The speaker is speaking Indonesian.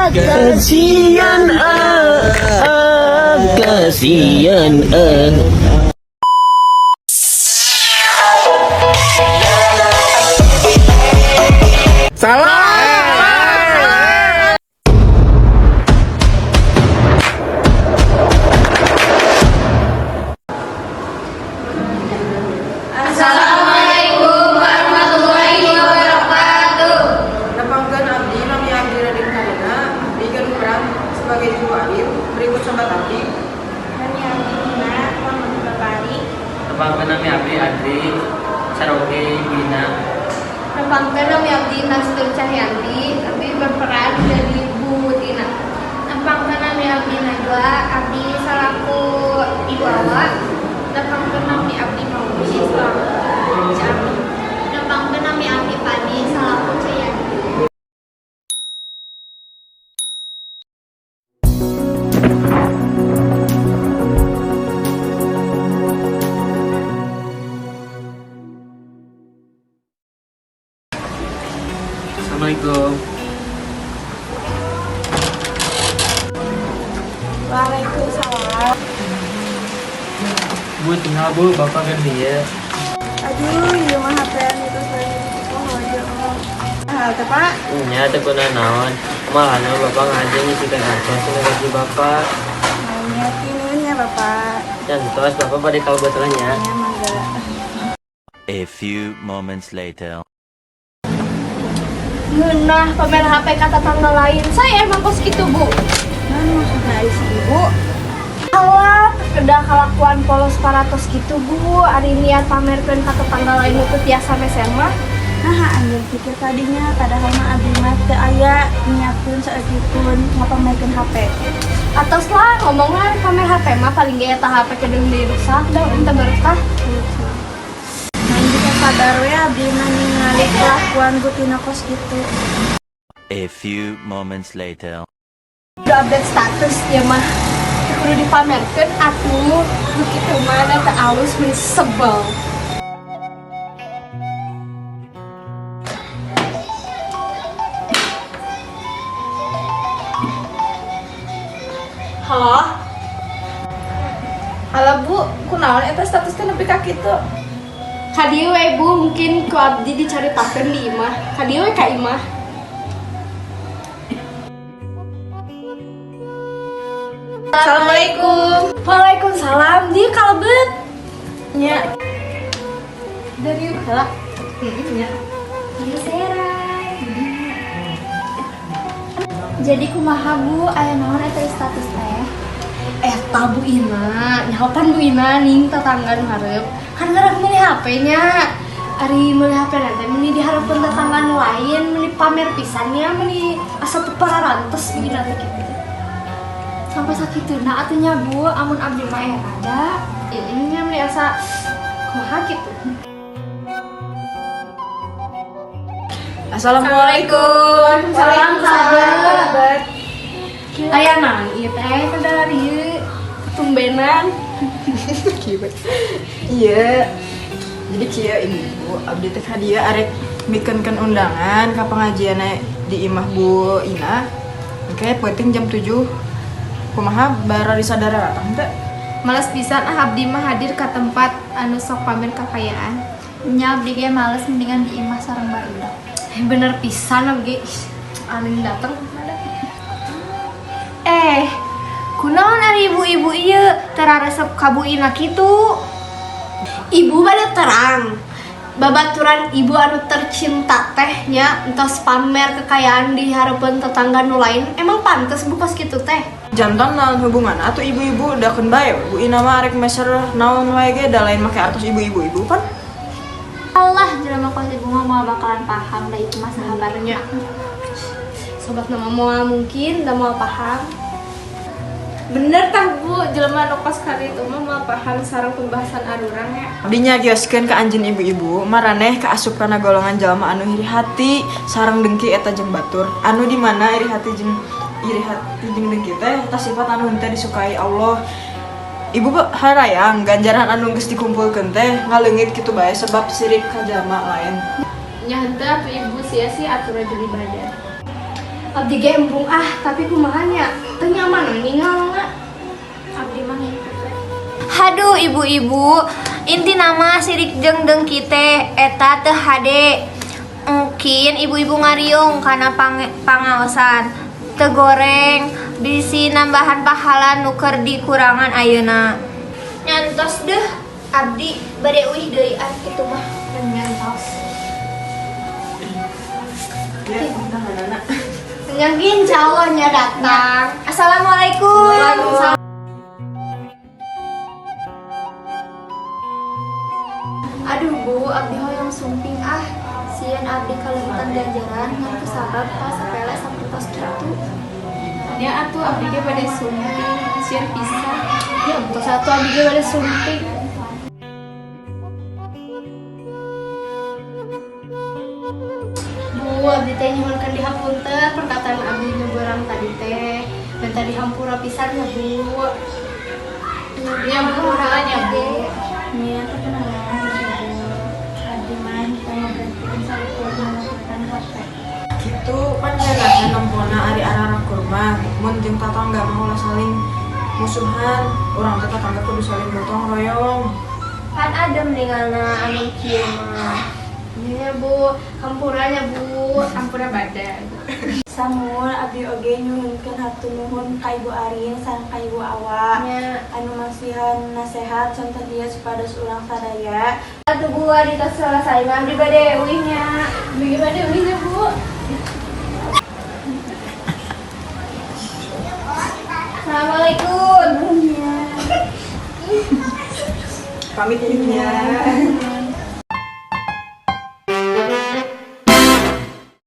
Kasian kasian salah. Assalamualaikum warahmatullahi wabarakatuh. Napanggan abdi nami abdi raden kalina abdi kan peran sebagai ibu alim berikut sobat abdi. Kami abdi Bina, Muhammad Bakari. Tepangkan nami abdi Adri Saroge Bina. Napangkan nami abdi Nastur Cahyanti, abdi berperan jadi Bu Mutina. Napangkan nami abdi Najwa, abdi salaku ibu awak. Napangkan nami abdi Maudi, salaku Cami. Napangkan nami abdi Padi, salaku Cahyanti. Assalamualaikum. Waalaikumsalam. Bu tinggal bu, bapak ganti ya. Aduh, iya mah hapean itu saya aja. Hal teh Pak. Nya teh kuna naon. Malahnya bapak ngaji ngisikan kantor sana gaji bapak. Hanya kinunya Bapak. Cantos bapak pada kalau betulnya. Ya mangga. A few moments later. Ngeunah pamer HP kata tanggal lain. Saya emang kos gitu, Bu. Mana maksudnya si Ibu? Alah, kedah kalakuan polos paratos gitu, Bu. Ari niat pamerkeun kata tanggal lain itu tiasa mesen mah. Nah, anjir pikir tadinya padahal mah abdi mah teu aya nyiapkeun saeukeun ngapamerkeun HP. Atos lah ngomongan pamer HP mah paling gaya eta HP kedeng dirusak dah ente berkah. Main bisa sadar we abdi mah ningali kelakuan butina kos gitu. A few moments later. Udah update status ya mah. Kudu dipamerkeun atuh. Nu kitu mah da teu alus meni sebel. Halo? Halo Bu, kunaon eta statusnya nepi ka kitu? Kadieu we Bu mungkin ku abdi dicaritakeun di imah. Kadieu we ka imah. Assalamualaikum. Waalaikumsalam. Dia kalebet. Nya, Dari heula. nya. Iya serai. Jadi kumaha Bu, aya naon eta status teh? Eta Bu Ina, nyahopan Bu Ina ning tetangga nu hareup. Kan ngarep meuli HP-nya. Ari meuli HP nanti meuli dihareupeun tetangga nu lain, meuli pamer pisannya, meuli asa teu pararantos Bu Ina teh kitu. Sampai sakituna atunya Bu, amun abdi mah ada. Nya meuli asa kumaha kitu. Assalamualaikum. Salam sahabat. Sahabat. Aya naon ieu teh kada ieu tumbenan. Iya. Jadi kieu Ibu, abdi teh hadiah arek mikeunkeun undangan ka pengajianna di imah Bu Ina. Kayak penting jam 7. Kumaha bara disadara datang teh? Males pisan abdi mah hadir ke tempat anu sok pamer kakayaan. Nya abdi ge males mendingan di imah sareng barudak. Bener pisan abdi anu dateng. Kunaon ari ibu-ibu ieu tara resep ka Bu Ina kitu? Ibu bade terang. Babaturan ibu anu tercinta teh nya entos pamer kekayaan di hareupeun tetangga nu lain. Emang pantes Bu kos kitu teh? Jantan naon hubungan atuh ibu-ibu dakeun bae Bu Ina mah arek meser naon wae ge da lain make artos ibu-ibu pan. Allah, jelema kos ibu mah moal bakalan paham da itu mah sahabatnya. Sobat nama moal mungkin da moal paham. Bener tah Bu, jelema anu kos kali itu mah moal paham sareng pembahasan arurang ya. Abdi nyagioskeun ka anjeun ibu-ibu, maraneh kaasup kana golongan jalma anu iri hati sareng dengki eta jeung batur. Anu di mana iri hati jeung dengki teh eta sifat anu henteu disukai Allah. Ibu harayang ganjaran anu geus dikumpulkeun teh ngaleungit kitu bae sebab sirik ka jalma lain. Nya henteu atuh ibu sia-sia aturan beribadah. Abdi ge embung tapi kumahanya teu nyaman ninggalna. Abdi mah Haduh ibu-ibu, inti nama sirik jeung dengki teh eta teu hade. Mungkin ibu-ibu ngariung karena pangaosan. Teu goreng, bisi nambahan pahala nu keur dikurangan ayeuna. Nyantos deh, abdi bade uih deui kitu mah. nyantos. Ya, bentar anak. Nyangkin calonnya datang. Assalamualaikum. Waalaikumsalam. Aduh bu, abdi hoyong sumping sieun abdi kaleutan ganjaran ngan kusabab hal sepele sapertos kitu. Ya atuh abdi ge bade sumping, sieun pisan. Ya untuk satu abdi ge bade sumping. Bu, abdi teh nyuhunkeun dihapunten perkataan abdi nu beurang tadi teh. Dan tadi hampura pisan ya Bu. Ya Bu, urang Bu. Nya perkenalan ibu. Abdi mah tanya berarti salukur melakukan HP. Gitu kan jangan nempona ari arah kurma mun jeung tatangga mah ulah saling musuhan urang teh tatangga kudu saling gotong royong. Kan adem ningalna anu kieu mah. Ya Bu, hampuranya Bu, hampura badan. Samuel abdi oge nyuhunkeun hatur nuhun ka Ibu Arin sareng ka Ibu Awa Ya. anu masihan nasehat contoh dia supados urang sadaya. Atuh bu adi tos selesai mah abdi bade uihnya. Bagaimana ini Bu? Assalamualaikum. Pamit ya.